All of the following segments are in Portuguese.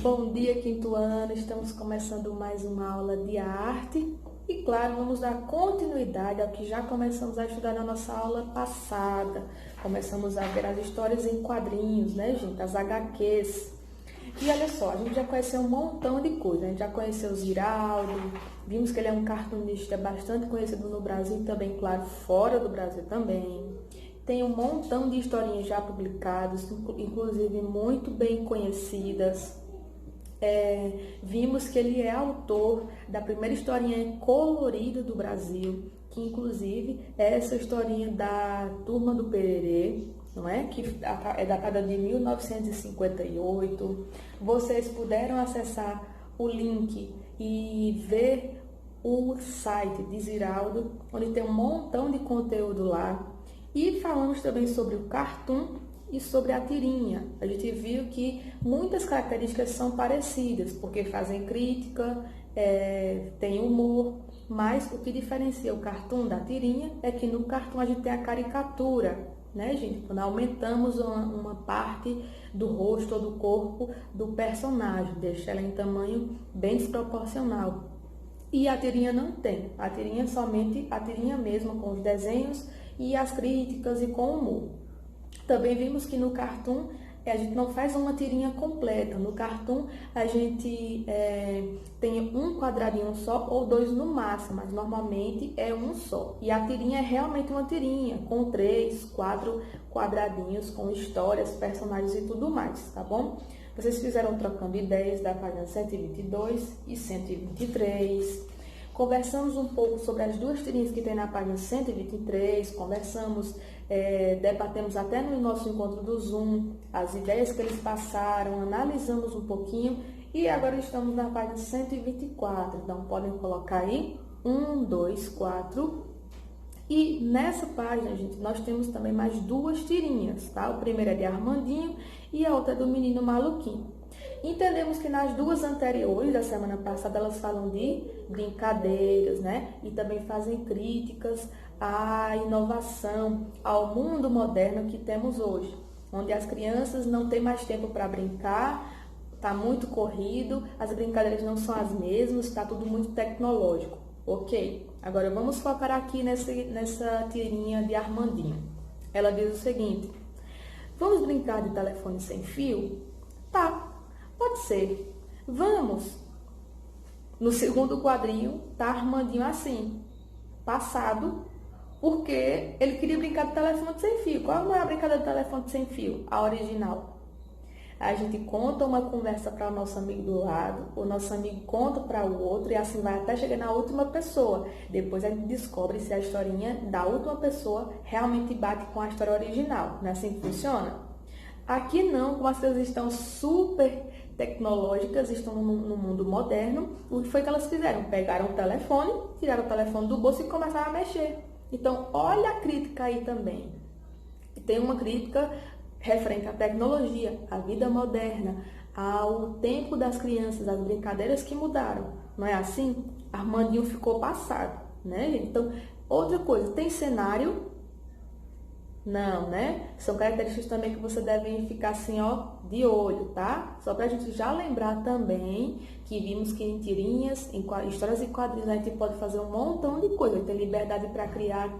Bom dia, quinto ano. Estamos começando mais uma aula de arte e, claro, vamos dar continuidade ao que já começamos a estudar na nossa aula passada. Começamos a ver as histórias em quadrinhos, né, gente? As HQs. E olha só, a gente já conheceu um montão de coisa. A gente já conheceu o Ziraldo, vimos que ele é um cartunista bastante conhecido no Brasil e também, claro, fora do Brasil também. Tem um montão de historinhas já publicadas, inclusive muito bem conhecidas. Vimos que ele é autor da primeira historinha colorida do Brasil, que inclusive é essa historinha da Turma do Pererê, não é? Que é datada de 1958. Vocês puderam acessar o link e ver o site de Ziraldo, onde tem um montão de conteúdo lá. E falamos também sobre o cartoon e sobre a tirinha. A gente viu que muitas características são parecidas, porque fazem crítica, tem humor, mas o que diferencia o cartoon da tirinha é que no cartoon a gente tem a caricatura, né, gente? Quando aumentamos uma parte do rosto ou do corpo do personagem, deixa ela em tamanho bem desproporcional. E a tirinha não tem. A tirinha é somente a tirinha mesmo, com os desenhos e as críticas e com humor. Também vimos que no cartoon a gente não faz uma tirinha completa. No cartoon a gente tem um quadradinho só ou dois no máximo, mas normalmente é um só. E a tirinha é realmente uma tirinha, com 3, 4 quadradinhos, com histórias, personagens e tudo mais, tá bom? Vocês fizeram trocando ideias da página 122 e 123. Conversamos um pouco sobre as duas tirinhas que tem na página 123, debatemos até no nosso encontro do Zoom as ideias que eles passaram, analisamos um pouquinho e agora estamos na página 124, então podem colocar aí 1, 2, 4. E nessa página, gente, nós temos também mais duas tirinhas, tá? A primeira é de Armandinho e a outra é do Menino Maluquinho. Entendemos que nas duas anteriores, da semana passada, elas falam de brincadeiras, né? E também fazem críticas à inovação, ao mundo moderno que temos hoje, onde as crianças não têm mais tempo para brincar, está muito corrido, as brincadeiras não são as mesmas, está tudo muito tecnológico. Ok, agora vamos focar aqui nessa tirinha de Armandinho. Ela diz o seguinte: vamos brincar de telefone sem fio? Tá. Pode ser. Vamos. No segundo quadrinho, tá Armandinho assim, passado, porque ele queria brincar de telefone sem fio. Qual é a brincadeira de telefone sem fio? A original. A gente conta uma conversa para o nosso amigo do lado, o nosso amigo conta para o outro e assim vai até chegar na última pessoa. Depois a gente descobre se a historinha da última pessoa realmente bate com a história original. Não é assim que funciona? Aqui não, como as coisas estão super tecnológicas, estão no mundo moderno, o que foi que elas fizeram? Pegaram o telefone, tiraram o telefone do bolso e começaram a mexer. Então, olha a crítica aí também. Tem uma crítica referente à tecnologia, à vida moderna, ao tempo das crianças, às brincadeiras que mudaram. Não é assim? Armandinho ficou passado, né? Então, outra coisa, tem cenário? Não, né? São características também que você deve ficar assim, ó, de olho, tá? Só pra gente já lembrar também que vimos que em tirinhas, em histórias e quadrinhos, a gente pode fazer um montão de coisa. Tem liberdade para criar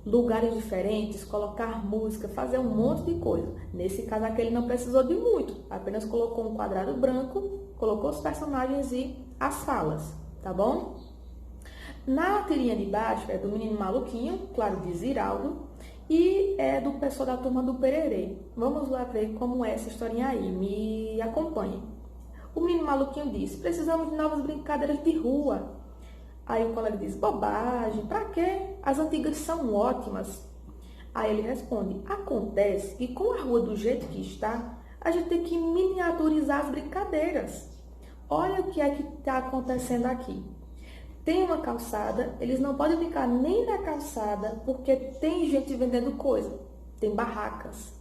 lugares diferentes, colocar música, fazer um monte de coisa. Nesse caso aqui ele não precisou de muito, apenas colocou um quadrado branco, colocou os personagens e as falas, tá bom? Na tirinha de baixo é do Menino Maluquinho, claro, de Ziraldo, e é do pessoal da Turma do Pererê. Vamos lá ver como é essa historinha aí, me acompanhem. O Menino Maluquinho diz: precisamos de novas brincadeiras de rua. Aí o colega diz: bobagem, pra quê? As antigas são ótimas. Aí ele responde: acontece que com a rua do jeito que está, a gente tem que miniaturizar as brincadeiras. Olha o que é que está acontecendo aqui. Tem uma calçada, eles não podem ficar nem na calçada porque tem gente vendendo coisa, tem barracas.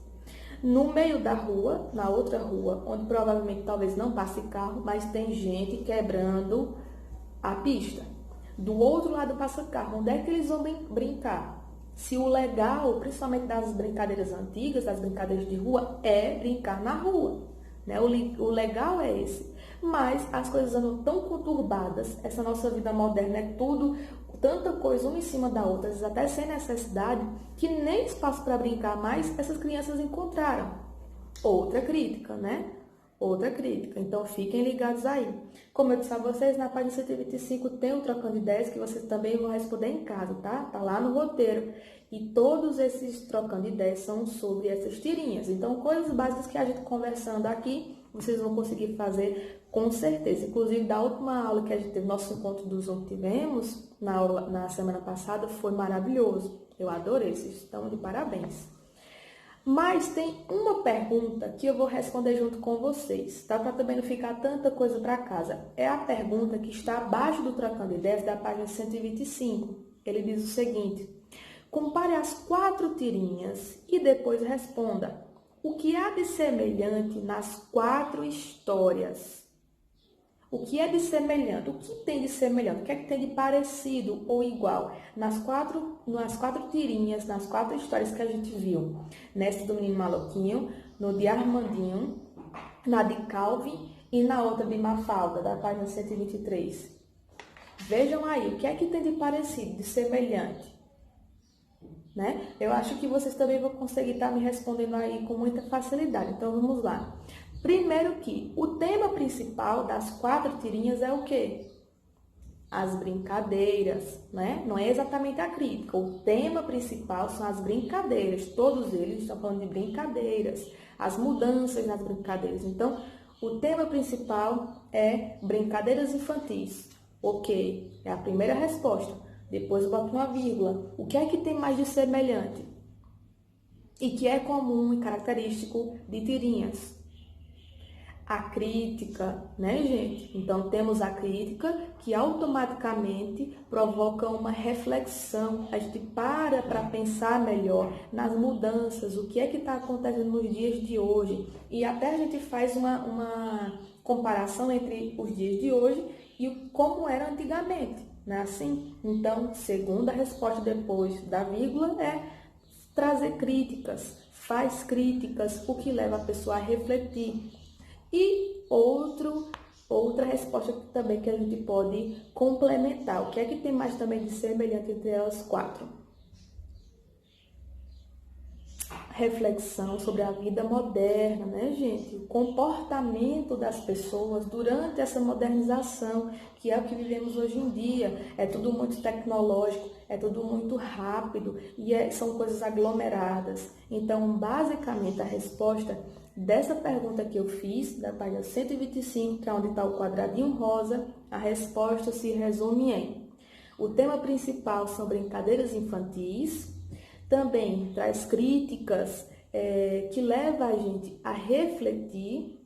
No meio da rua, na outra rua, onde provavelmente talvez não passe carro, mas tem gente quebrando a pista. Do outro lado passa carro, onde é que eles vão brincar? Se o legal, principalmente das brincadeiras antigas, das brincadeiras de rua, é brincar na rua. né? O legal é esse. Mas as coisas andam tão conturbadas, essa nossa vida moderna é tudo, tanta coisa uma em cima da outra, às vezes até sem necessidade, que nem espaço para brincar mais essas crianças encontraram. Outra crítica, né? Outra crítica. Então, fiquem ligados aí. Como eu disse a vocês, na página 125 tem um trocando ideias que vocês também vão responder em casa, tá? Tá lá no roteiro. E todos esses trocando ideias são sobre essas tirinhas. Então, coisas básicas que a gente conversando aqui, vocês vão conseguir fazer com certeza. Inclusive, da última aula que a gente teve, nosso encontro do Zoom que tivemos na semana passada, foi maravilhoso. Eu adorei, vocês estão de parabéns. Mas tem uma pergunta que eu vou responder junto com vocês, tá? Para também não ficar tanta coisa para casa. É a pergunta que está abaixo do Trocando Ideias da página 125. Ele diz o seguinte: compare as 4 tirinhas e depois responda o que há de semelhante nas 4 histórias. O que é de semelhante? O que tem de semelhante? O que é que tem de parecido ou igual nas quatro tirinhas, nas 4 histórias que a gente viu? Nessa do Menino Maluquinho, no de Armandinho, na de Calvin e na outra de Mafalda, da página 123. Vejam aí, o que é que tem de parecido, de semelhante? Né? Eu acho que vocês também vão conseguir estar me respondendo aí com muita facilidade. Então, vamos lá. Primeiro que o tema principal das 4 tirinhas é o quê? As brincadeiras, né? Não é exatamente a crítica. O tema principal são as brincadeiras. Todos eles estão falando de brincadeiras, as mudanças nas brincadeiras. Então, o tema principal é brincadeiras infantis. Ok, é a primeira resposta. Depois eu boto uma vírgula. O que é que tem mais de semelhante? E que é comum e característico de tirinhas? A crítica, né, gente? Então, temos a crítica que automaticamente provoca uma reflexão. A gente para pensar melhor nas mudanças, o que é que está acontecendo nos dias de hoje. E até a gente faz uma comparação entre os dias de hoje e como era antigamente, não é assim? Então, segunda resposta depois da vírgula é trazer críticas, faz críticas, o que leva a pessoa a refletir. E outra resposta também que a gente pode complementar. O que é que tem mais também de semelhante entre elas 4? Reflexão sobre a vida moderna, né, gente? O comportamento das pessoas durante essa modernização, que é o que vivemos hoje em dia. É tudo muito tecnológico, é tudo muito rápido e são coisas aglomeradas. Então, basicamente, a resposta dessa pergunta que eu fiz, da página 125, que é onde está o quadradinho rosa, a resposta se resume em: o tema principal são brincadeiras infantis, também traz críticas que levam a gente a refletir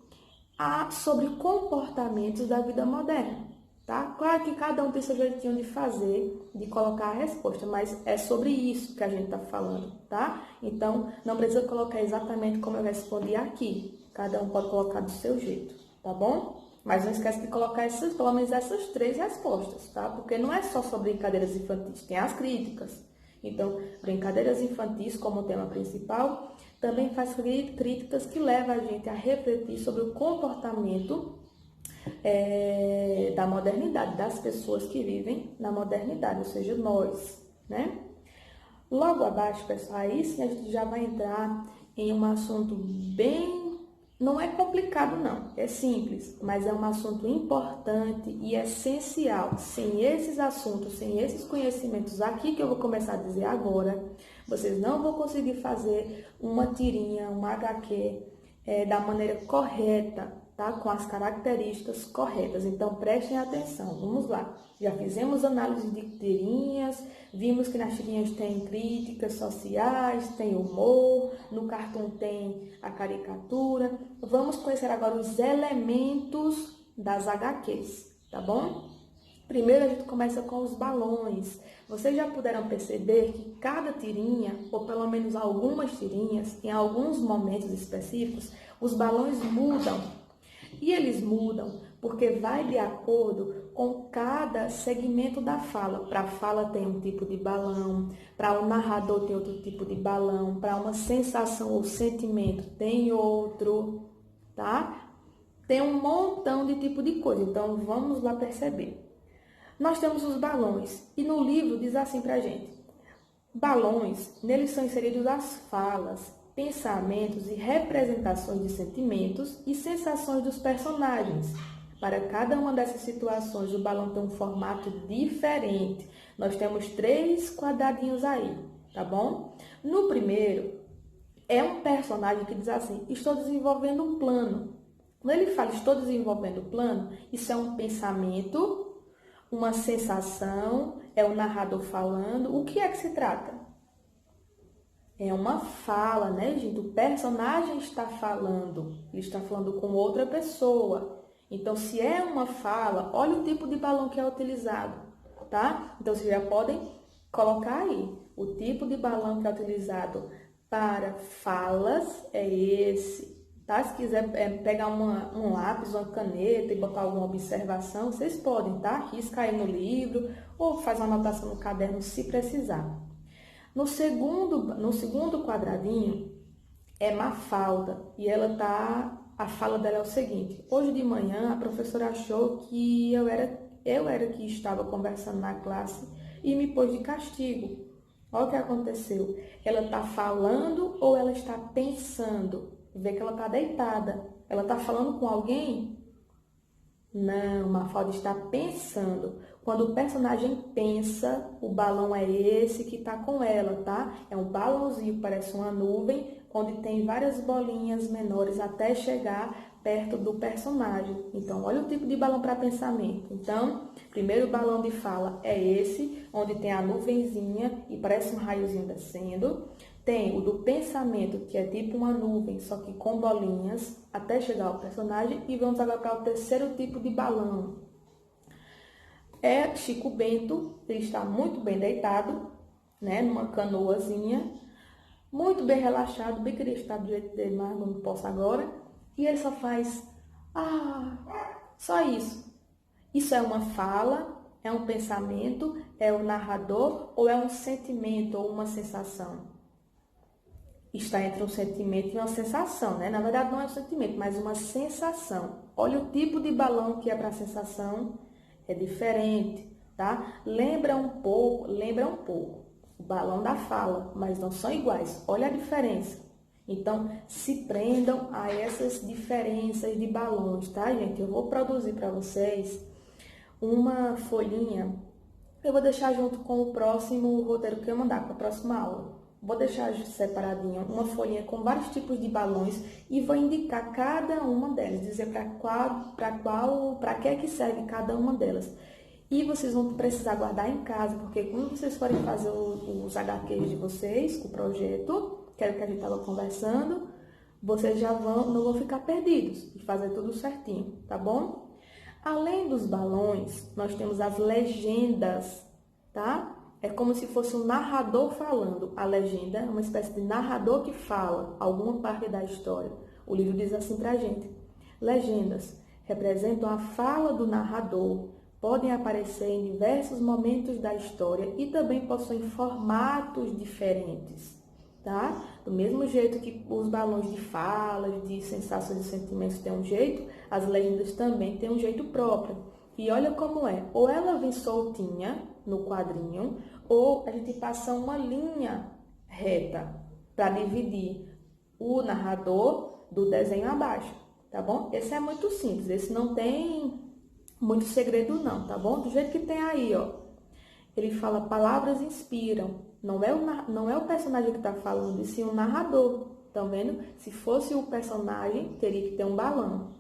sobre comportamentos da vida moderna. Tá? Claro que cada um tem seu jeitinho de fazer, de colocar a resposta, mas é sobre isso que a gente está falando, tá? Então, não precisa colocar exatamente como eu respondi aqui. Cada um pode colocar do seu jeito, tá bom? Mas não esquece de colocar pelo menos essas 3 respostas, tá? Porque não é só sobre brincadeiras infantis, tem as críticas. Então, brincadeiras infantis como tema principal, também faz críticas que levam a gente a refletir sobre o comportamento da modernidade, das pessoas que vivem na modernidade, ou seja, nós, né? Logo abaixo, pessoal, aí sim a gente já vai entrar em um assunto bem... Não é complicado, não. É simples, mas é um assunto importante e essencial. Sem esses assuntos, sem esses conhecimentos aqui que eu vou começar a dizer agora, vocês não vão conseguir fazer uma tirinha, uma HQ da maneira correta, tá? Com as características corretas. Então, prestem atenção. Vamos lá. Já fizemos análise de tirinhas, vimos que nas tirinhas tem críticas sociais, tem humor, no cartoon tem a caricatura. Vamos conhecer agora os elementos das HQs, tá bom? Primeiro a gente começa com os balões. Vocês já puderam perceber que cada tirinha, ou pelo menos algumas tirinhas, em alguns momentos específicos, os balões mudam. E eles mudam porque vai de acordo com cada segmento da fala. Para a fala tem um tipo de balão, para o narrador tem outro tipo de balão, para uma sensação ou sentimento tem outro, tá? tem um montão de tipo de coisa, então vamos lá perceber. Nós temos os balões, e no livro diz assim pra gente: balões, neles são inseridos as falas, pensamentos e representações de sentimentos e sensações dos personagens. Para cada uma dessas situações, o balão tem um formato diferente. Nós temos 3 quadradinhos aí, tá bom? No primeiro, é um personagem que diz assim: estou desenvolvendo um plano. Quando ele fala estou desenvolvendo um plano, isso é um pensamento, uma sensação, é o narrador falando. O que é que se trata? É uma fala, né, gente? O personagem está falando, ele está falando com outra pessoa. Então, se é uma fala, olha o tipo de balão que é utilizado, tá? Então, vocês já podem colocar aí. O tipo de balão que é utilizado para falas é esse, tá? Se quiser pegar um lápis, uma caneta e botar alguma observação, vocês podem, tá? Risca aí no livro ou faz uma anotação no caderno se precisar. No segundo quadradinho é Mafalda e a fala dela é o seguinte: hoje de manhã a professora achou que eu era que estava conversando na classe e me pôs de castigo. Olha o que aconteceu. Ela está falando ou ela está pensando? Vê que ela está deitada. Ela está falando com alguém? Não, Mafalda está pensando. Quando o personagem pensa, o balão é esse que está com ela, tá? É um balãozinho, parece uma nuvem, onde tem várias bolinhas menores até chegar perto do personagem. Então, olha o tipo de balão para pensamento. Então, primeiro balão de fala é esse, onde tem a nuvenzinha e parece um raiozinho descendo. Tem o do pensamento, que é tipo uma nuvem, só que com bolinhas, até chegar ao personagem. E vamos agora para o terceiro tipo de balão. É Chico Bento, ele está muito bem deitado, né, numa canoazinha, muito bem relaxado, bem queria estar do jeito dele, mas não posso agora. E ele só faz, só isso. Isso é uma fala, é um pensamento, é o narrador ou é um sentimento ou uma sensação? Está entre um sentimento e uma sensação, né? Na verdade não é um sentimento, mas uma sensação. Olha o tipo de balão que é para sensação, é diferente, tá? Lembra um pouco o balão da fala, mas não são iguais. Olha a diferença. Então, se prendam a essas diferenças de balões, tá, gente? Eu vou produzir para vocês uma folhinha. Eu vou deixar junto com o próximo roteiro que eu mandar, para a próxima aula. Vou deixar separadinho uma folhinha com vários tipos de balões e vou indicar cada uma delas, dizer para que serve cada uma delas. E vocês vão precisar guardar em casa, porque quando vocês forem fazer os HQs de vocês, o projeto, que era o que a gente estava conversando, vocês já não vão ficar perdidos e fazer tudo certinho, tá bom? Além dos balões, nós temos as legendas, tá? É como se fosse um narrador falando. A legenda é uma espécie de narrador que fala alguma parte da história. O livro diz assim pra gente: legendas representam a fala do narrador, podem aparecer em diversos momentos da história e também possuem formatos diferentes, tá? Do mesmo jeito que os balões de falas, de sensações e sentimentos têm um jeito, as legendas também têm um jeito próprio. E olha como é, ou ela vem soltinha no quadrinho, ou a gente passa uma linha reta para dividir o narrador do desenho abaixo, tá bom? Esse é muito simples, esse não tem muito segredo não, tá bom? Do jeito que tem aí, ó. Ele fala: palavras inspiram. Não é o personagem que está falando, e sim o narrador. Estão vendo? Se fosse o personagem, teria que ter um balão.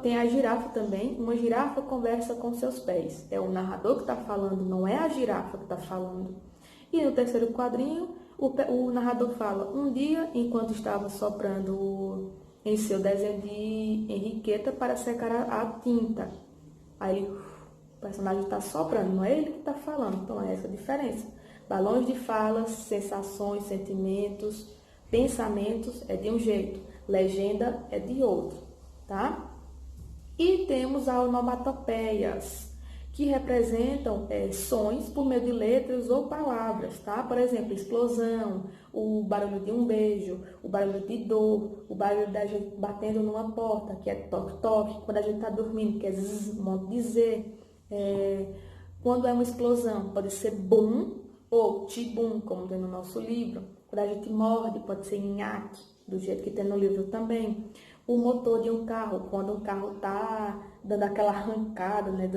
Tem a girafa também. Uma girafa conversa com seus pés. É o narrador que está falando, não é a girafa que está falando. E no terceiro quadrinho, o narrador fala: um dia, enquanto estava soprando em seu desenho de Henriqueta para secar a tinta. Aí o personagem está soprando, não é ele que está falando. Então é essa a diferença. Balões de falas, sensações, sentimentos, pensamentos é de um jeito, legenda é de outro, tá? E temos as onomatopeias, que representam sons por meio de letras ou palavras, tá? Por exemplo, explosão, o barulho de um beijo, o barulho de dor, o barulho da gente batendo numa porta, que é toque-toque, quando a gente está dormindo, que é zzz, um monte de z. Quando é uma explosão, pode ser bum ou tibum, como tem no nosso livro. Quando a gente morde, pode ser nhaque, do jeito que tem no livro também. O motor de um carro, quando o carro está dando aquela arrancada, né,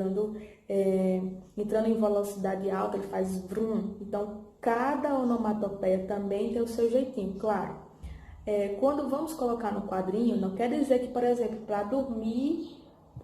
entrando em velocidade alta, ele faz vrum. Então, cada onomatopeia também tem o seu jeitinho, claro. Quando vamos colocar no quadrinho, não quer dizer que, por exemplo, para dormir,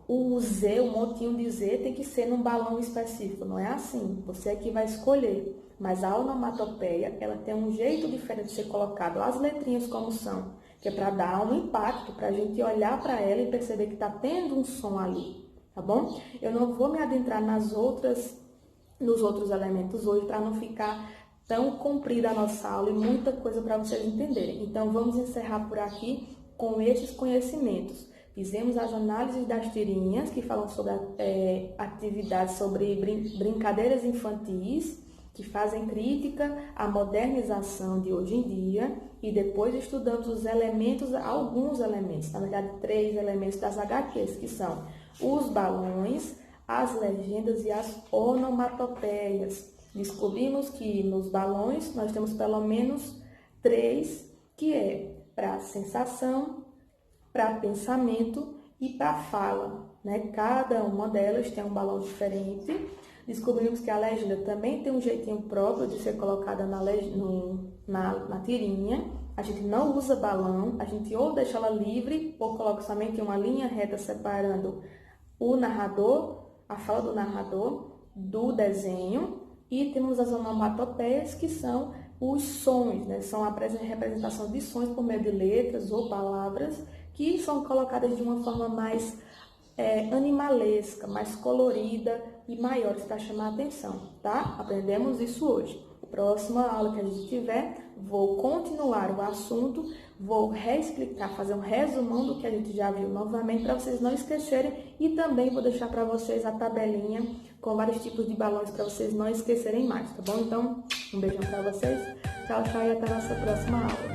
o Z, o montinho de Z, tem que ser num balão específico. Não é assim, você é que vai escolher. Mas a onomatopeia, ela tem um jeito diferente de ser colocado. As letrinhas como são, que é para dar um impacto, para a gente olhar para ela e perceber que está tendo um som ali, tá bom? Eu não vou me adentrar nos outros elementos hoje, para não ficar tão comprida a nossa aula e muita coisa para vocês entenderem. Então, vamos encerrar por aqui com esses conhecimentos. Fizemos as análises das tirinhas, que falam sobre atividades sobre brincadeiras infantis, que fazem crítica à modernização de hoje em dia, e depois estudamos os elementos, alguns elementos, na verdade 3 elementos das HQs, que são os balões, as legendas e as onomatopeias. Descobrimos que nos balões nós temos pelo menos 3, que é para sensação, para pensamento e para fala, né? Cada uma delas tem um balão diferente. Descobrimos que a legenda também tem um jeitinho próprio de ser colocada na tirinha. A gente não usa balão, a gente ou deixa ela livre ou coloca somente uma linha reta separando o narrador, a fala do narrador, do desenho. E temos as onomatopeias, que são os sons, né? São a representação de sons por meio de letras ou palavras que são colocadas de uma forma mais animalesca, mais colorida e maiores para chamar a atenção, tá? Aprendemos isso hoje. Próxima aula que a gente tiver, vou continuar o assunto, vou reexplicar, fazer um resumão do que a gente já viu novamente para vocês não esquecerem, e também vou deixar para vocês a tabelinha com vários tipos de balões para vocês não esquecerem mais, tá bom? Então, um beijão para vocês, tchau, tchau e até a nossa próxima aula.